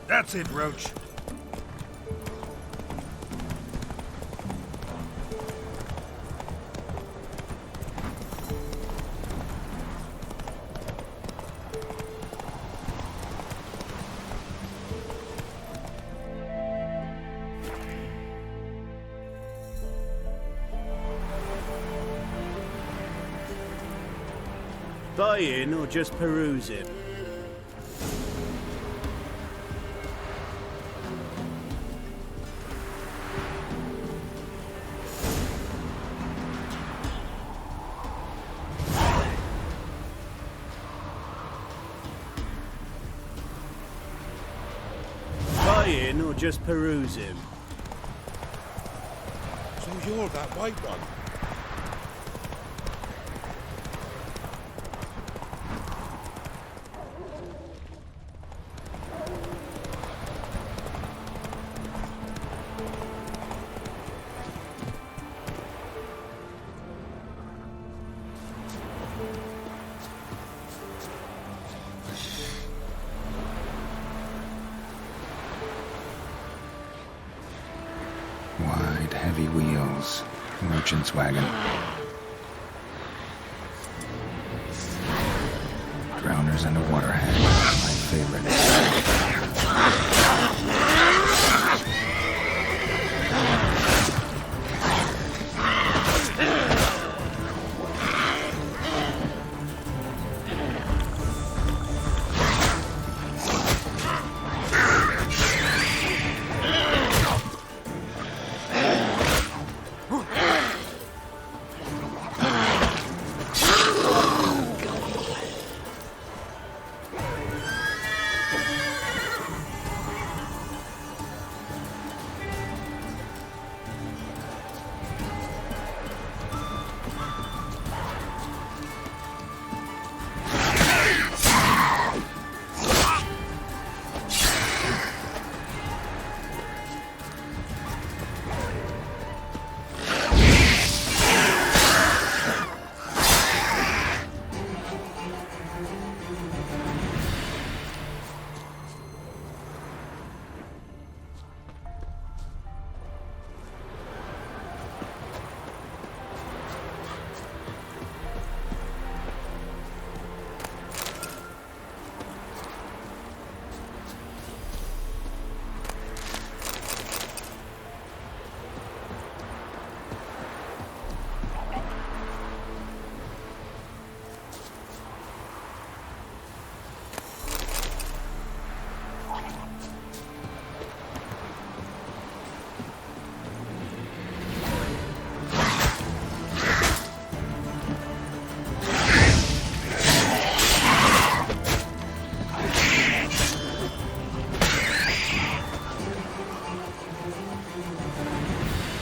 That's it, Roach. Buy in or just peruse it? Buy in or just peruse him? So you're that white one? Wide, heavy wheels. Merchant's wagon. Drowners and a water hag. My favorite.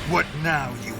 What now, you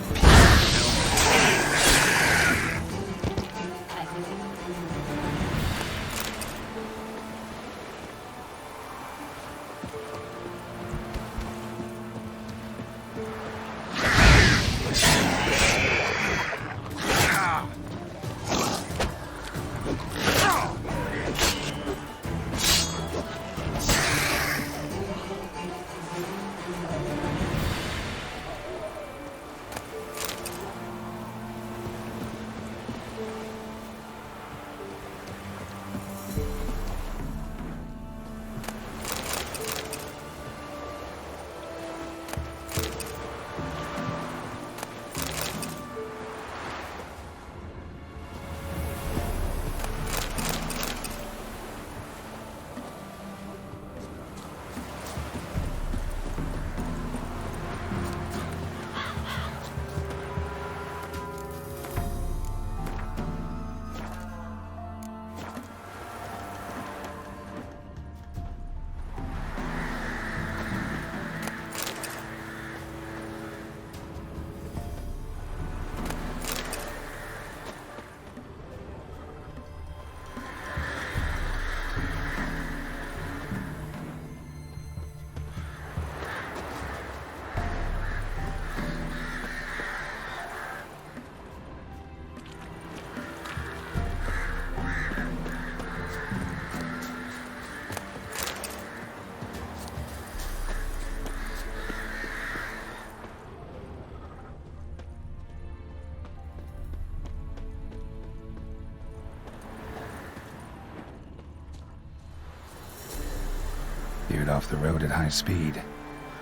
veered off the road at high speed.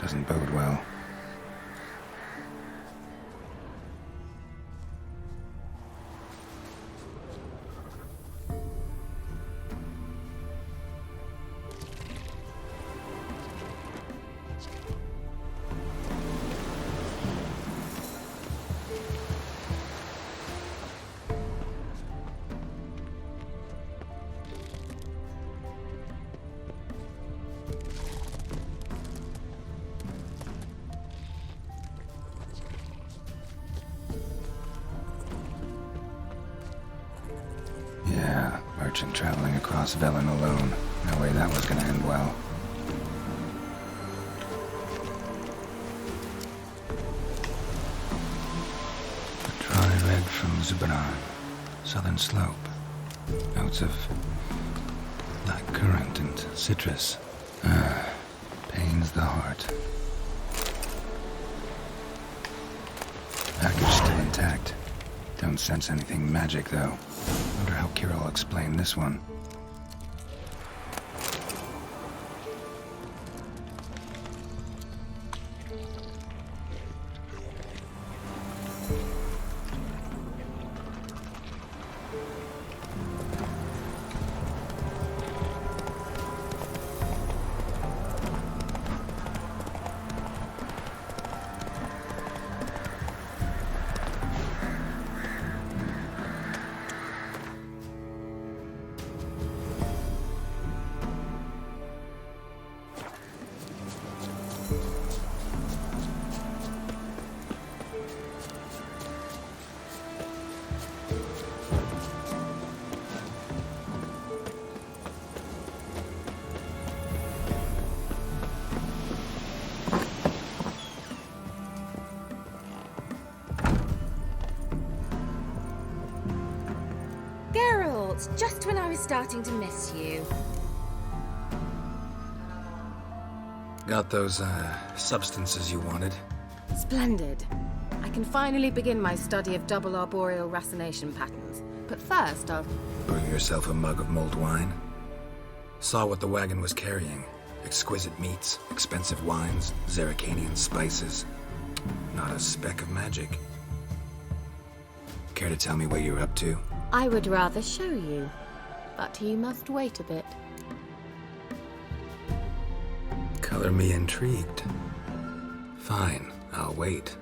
Doesn't bode well. Yeah, merchant traveling across Velen alone. No way that was gonna end well. A dry red from Zubran, southern slope. Notes of black currant and citrus. Pains the heart. Package still intact. Don't sense anything magic, though. Wonder how Kiera will explain this one. Geralt, just when I was starting to miss you. Got those, substances you wanted? Splendid. I can finally begin my study of double arboreal racination patterns. But first, I'll... Brew yourself a mug of mulled wine? Saw what the wagon was carrying. Exquisite meats, expensive wines, Zerrikanian spices. Not a speck of magic. Care to tell me what you're up to? I would rather show you, but you must wait a bit. Color me intrigued. Fine, I'll wait.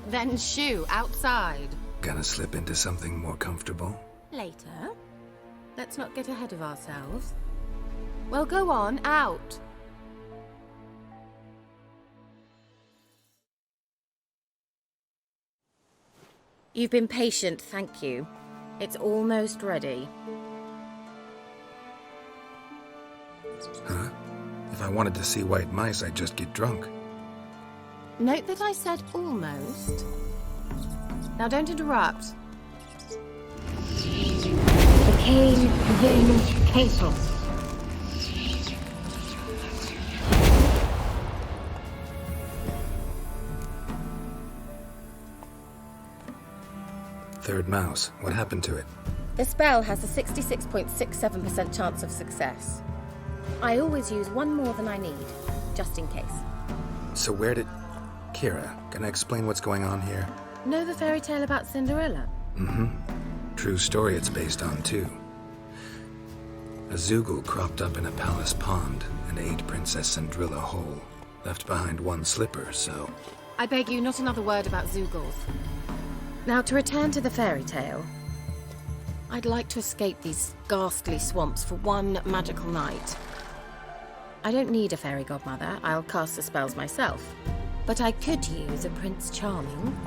Then shoo, outside. Gonna slip into something more comfortable? Later. Let's not get ahead of ourselves. Well, go on, out. You've been patient, thank you. It's almost ready. Huh? If I wanted to see white mice, I'd just get drunk. Note that I said almost. Now don't interrupt. The cave within castle. Third mouse. What happened to it? The spell has a 66.67% chance of success. I always use one more than I need, just in case. So where did... Kiera, gonna explain what's going on here? Know the fairy tale about Cinderella? Mm-hmm. True story it's based on, too. A Zoogle cropped up in a palace pond and ate Princess Cinderella whole. Left behind one slipper, so... I beg you, not another word about Zoogles. Now, to return to the fairy tale, I'd like to escape these ghastly swamps for one magical night. I don't need a fairy godmother, I'll cast the spells myself. But I could use a Prince Charming.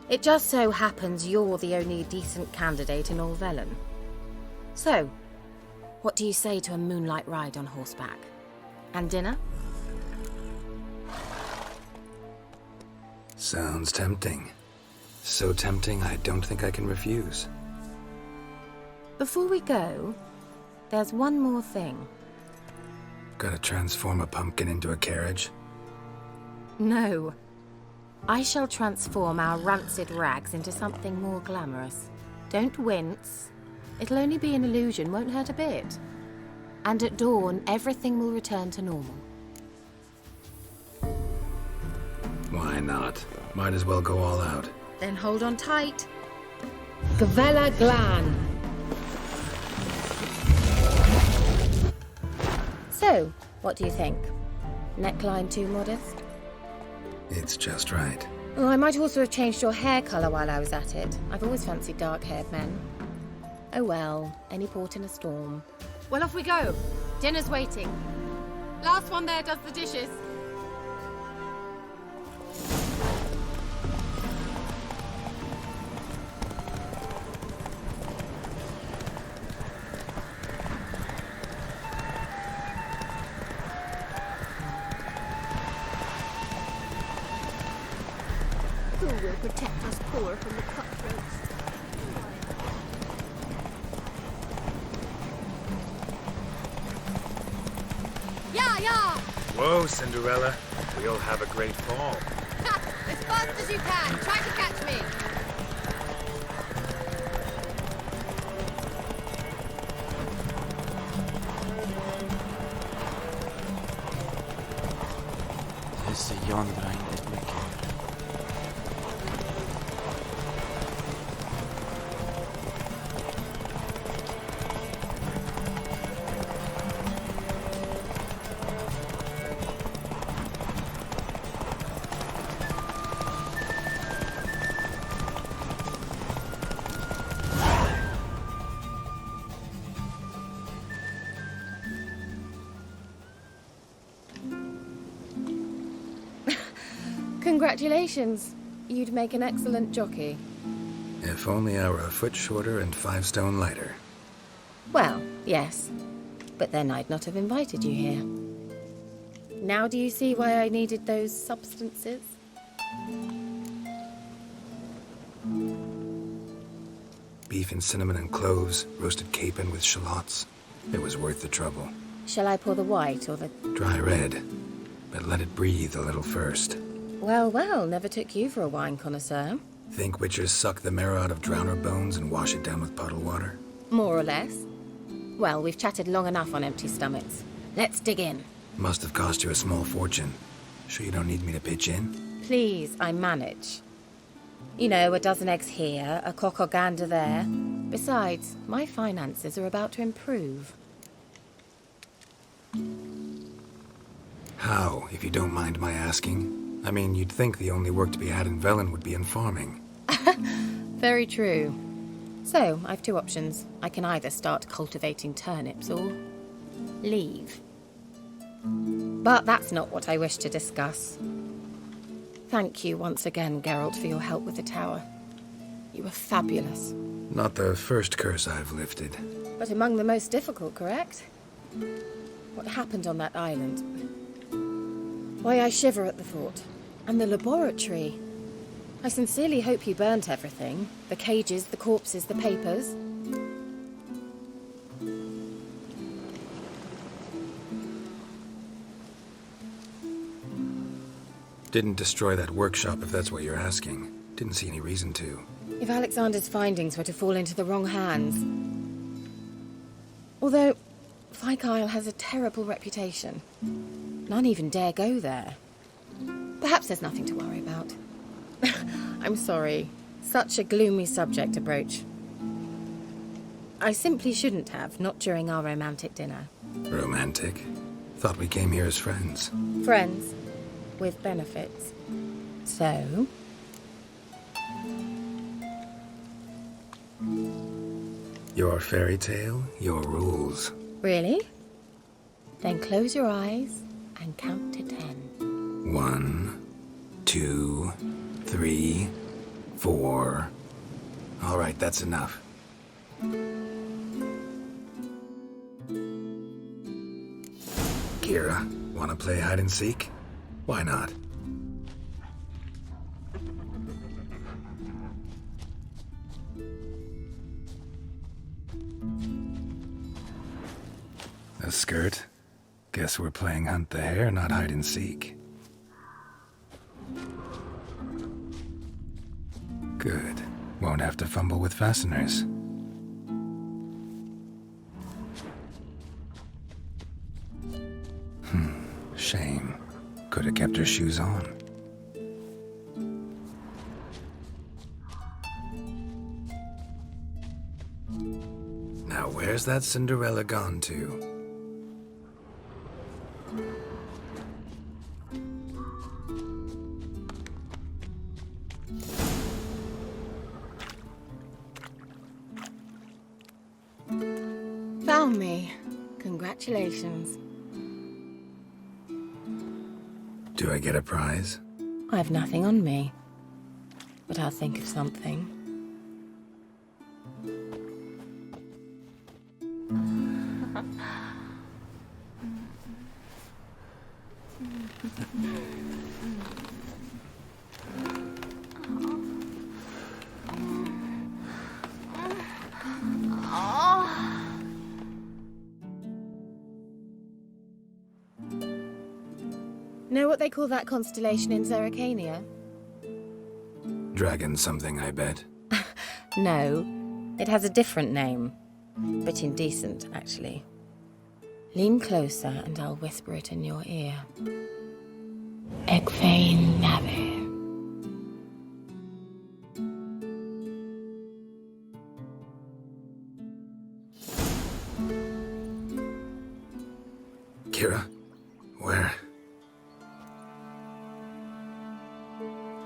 It just so happens you're the only decent candidate in all Velen. So, what do you say to a moonlight ride on horseback? And dinner? Sounds tempting. So tempting, I don't think I can refuse. Before we go, there's one more thing. Gotta transform a pumpkin into a carriage? No. I shall transform our rancid rags into something more glamorous. Don't wince. It'll only be an illusion, won't hurt a bit. And at dawn, everything will return to normal. Why not? Might as well go all out. Then hold on tight. Gavella Glan. So, what do you think? Neckline too modest? It's just right. Well, I might also have changed your hair colour while I was at it. I've always fancied dark-haired men. Oh well, any port in a storm. Well, off we go. Dinner's waiting. Last one there does the dishes. Who will protect us poor from the cutthroats? Yeah! Whoa, Cinderella. We'll have a great fall. As fast as you can! Try to catch me! Disse Jöndra inte mycket. Congratulations. You'd make an excellent jockey. If only I were a foot shorter and 5 stone lighter. Well, yes. But then I'd not have invited you here. Now do you see why I needed those substances? Beef and cinnamon and cloves, roasted capon with shallots. It was worth the trouble. Shall I pour the white or the... Dry red, but let it breathe a little first. Well, never took you for a wine connoisseur. Think witchers suck the marrow out of drowner bones and wash it down with puddle water? More or less. Well, we've chatted long enough on empty stomachs. Let's dig in. Must have cost you a small fortune. Sure you don't need me to pitch in? Please, I manage. You know, a dozen eggs here, a cock or gander there. Besides, my finances are about to improve. How, if you don't mind my asking? I mean, you'd think the only work to be had in Velen would be in farming. Very true. So, I've 2 options. I can either start cultivating turnips or leave. But that's not what I wish to discuss. Thank you once again, Geralt, for your help with the tower. You were fabulous. Not the first curse I've lifted. But among the most difficult, correct? What happened on that island? Why, I shiver at the thought. And the laboratory. I sincerely hope you burnt everything. The cages, the corpses, the papers. Didn't destroy that workshop, if that's what you're asking. Didn't see any reason to. If Alexander's findings were to fall into the wrong hands. Although, Fyke Isle has a terrible reputation. None even dare go there. Perhaps there's nothing to worry about. I'm sorry. Such a gloomy subject to broach. I simply shouldn't have, not during our romantic dinner. Romantic? Thought we came here as friends. Friends. With benefits. So? Your fairy tale, your rules. Really? Then close your eyes and count to 10. 1, 2, 3, 4. All right, that's enough. Kiera, wanna play hide and seek? Why not? A skirt? Guess we're playing hunt the hare, not hide and seek. Good. Won't have to fumble with fasteners. Shame. Could have kept her shoes on. Now where's that Cinderella gone to? Found me. Congratulations. Do I get a prize? I've nothing on me, but I'll think of something. Know what they call that constellation in Zerrikania? Dragon something, I bet. No, it has a different name. Bit indecent, actually. Lean closer and I'll whisper it in your ear. Egfain Nave. Kiera? Where?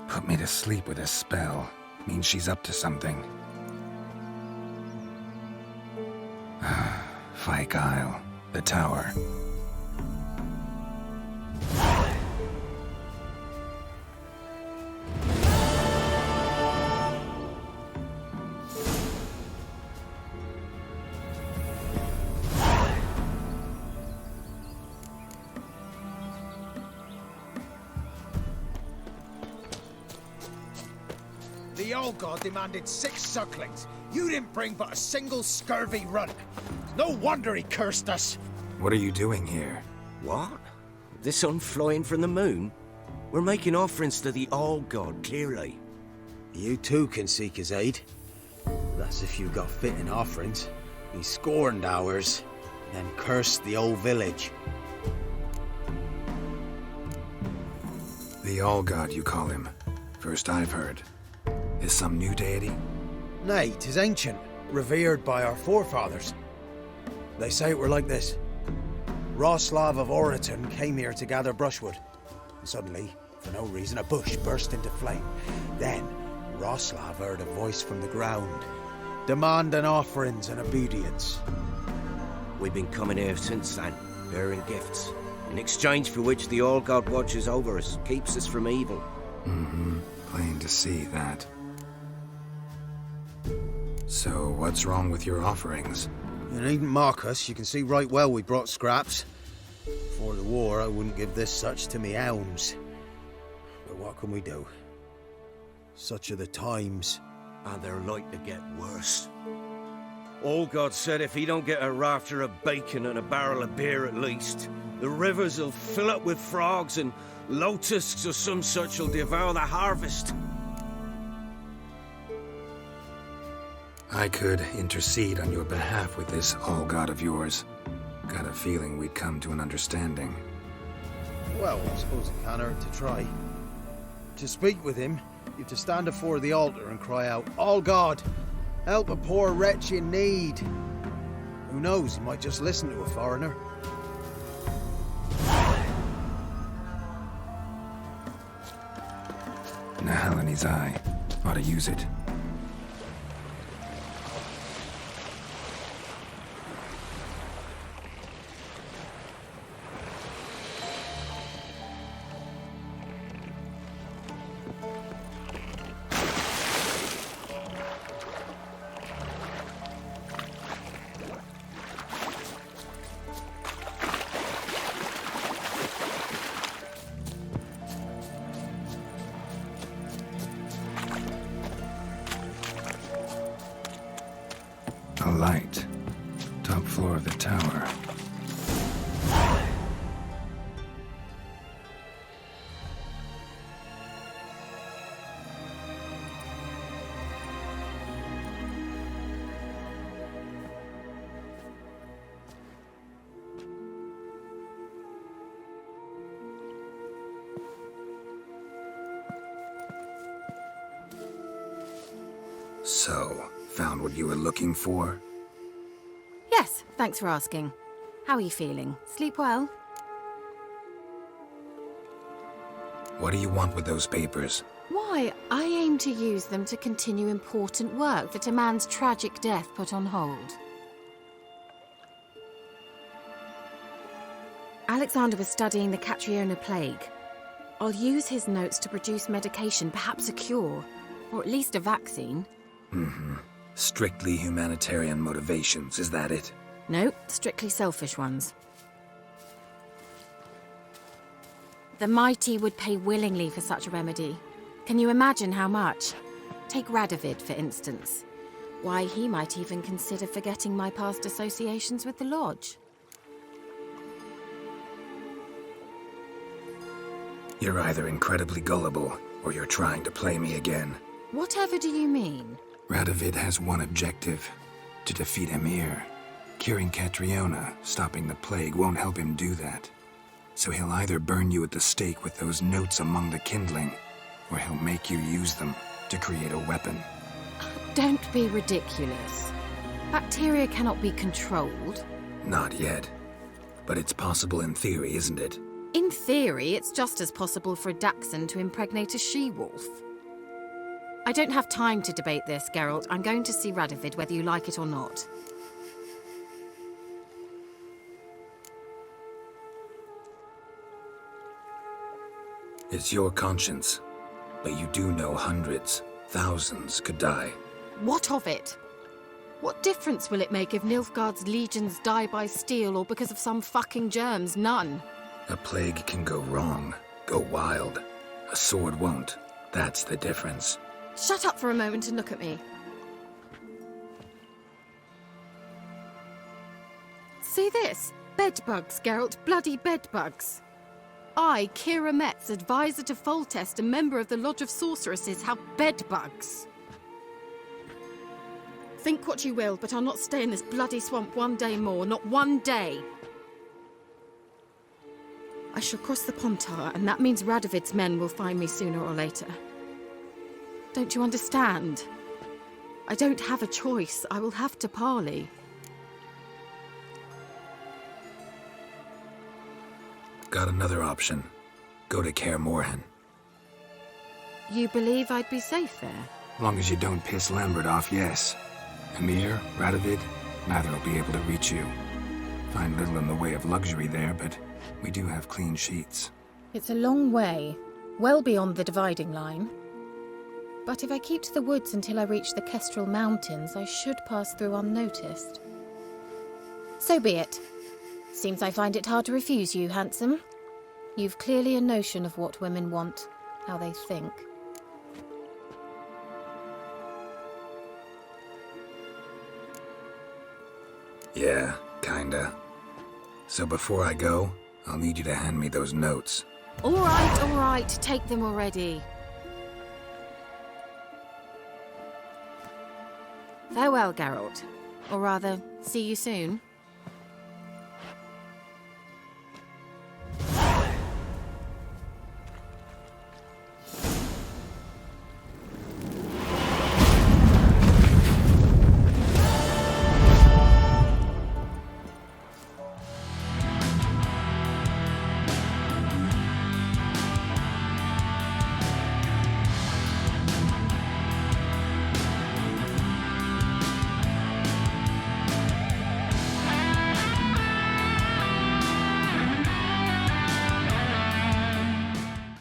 Put me to sleep with a spell. Means she's up to something. Fyke Isle. The tower. The old god demanded 6 sucklings. You didn't bring but a single scurvy runt. No wonder he cursed us. What are you doing here? What? The sun flying from the moon? We're making offerings to the old god, clearly. You too can seek his aid. That's if you got fitting offerings. He scorned ours, then cursed the old village. The All-God, you call him. First I've heard. Is some new deity? Nay, 'tis ancient, revered by our forefathers. They say it were like this. Roslav of Oriton came here to gather brushwood. And suddenly, for no reason, a bush burst into flame. Then, Roslav heard a voice from the ground, demanding offerings and obedience. We've been coming here since then, bearing gifts, in exchange for which the All God watches over us, keeps us from evil. Mm-hmm. Plain to see that. So, what's wrong with your offerings? You needn't mock us, you can see right well we brought scraps. Before the war, I wouldn't give this such to me elms. But what can we do? Such are the times. And they're like to get worse. All God said if he don't get a rafter of bacon and a barrel of beer at least, the rivers will fill up with frogs and lotuses or some such will devour the harvest. I could intercede on your behalf with this All-God of yours. Got a feeling we'd come to an understanding. Well, I suppose it can't hurt to try. To speak with him, you've to stand before the altar and cry out, "All God, help a poor wretch in need." Who knows, he might just listen to a foreigner. Nahal in his eye. Ought to use it. A light. Top floor of the tower. So, found what you were looking for? Yes, thanks for asking. How are you feeling? Sleep well? What do you want with those papers? Why, I aim to use them to continue important work that a man's tragic death put on hold. Alexander was studying the Catriona plague. I'll use his notes to produce medication, perhaps a cure, or at least a vaccine. Strictly humanitarian motivations, is that it? No, strictly selfish ones. The mighty would pay willingly for such a remedy. Can you imagine how much? Take Radovid, for instance. Why, he might even consider forgetting my past associations with the Lodge. You're either incredibly gullible, or you're trying to play me again. Whatever do you mean? Radovid has one objective: to defeat Emir. Curing Catriona, stopping the plague, won't help him do that. So he'll either burn you at the stake with those notes among the kindling, or he'll make you use them to create a weapon. Don't be ridiculous. Bacteria cannot be controlled. Not yet. But it's possible in theory, isn't it? In theory, it's just as possible for a Dachshund to impregnate a she-wolf. I don't have time to debate this, Geralt. I'm going to see Radovid whether you like it or not. It's your conscience. But you do know hundreds, thousands could die. What of it? What difference will it make if Nilfgaard's legions die by steel or because of some fucking germs? None. A plague can go wrong, go wild. A sword won't. That's the difference. Shut up for a moment and look at me. See this? Bedbugs, Geralt. Bloody bedbugs. I, Kiera Metz, advisor to Foltest, a member of the Lodge of Sorceresses, have bedbugs. Think what you will, but I'll not stay in this bloody swamp one day more. Not one day. I shall cross the Pontar, and that means Radovid's men will find me sooner or later. Don't you understand? I don't have a choice. I will have to parley. Got another option. Go to Kaer Morhen. You believe I'd be safe there? Long as you don't piss Lambert off, yes. Emir, Radovid, neither will be able to reach you. Find little in the way of luxury there, but we do have clean sheets. It's a long way, well beyond the dividing line. But if I keep to the woods until I reach the Kestrel Mountains, I should pass through unnoticed. So be it. Seems I find it hard to refuse you, handsome. You've clearly a notion of what women want, how they think. Yeah, kinda. So before I go, I'll need you to hand me those notes. All right, take them already. Farewell, Geralt. Or rather, see you soon.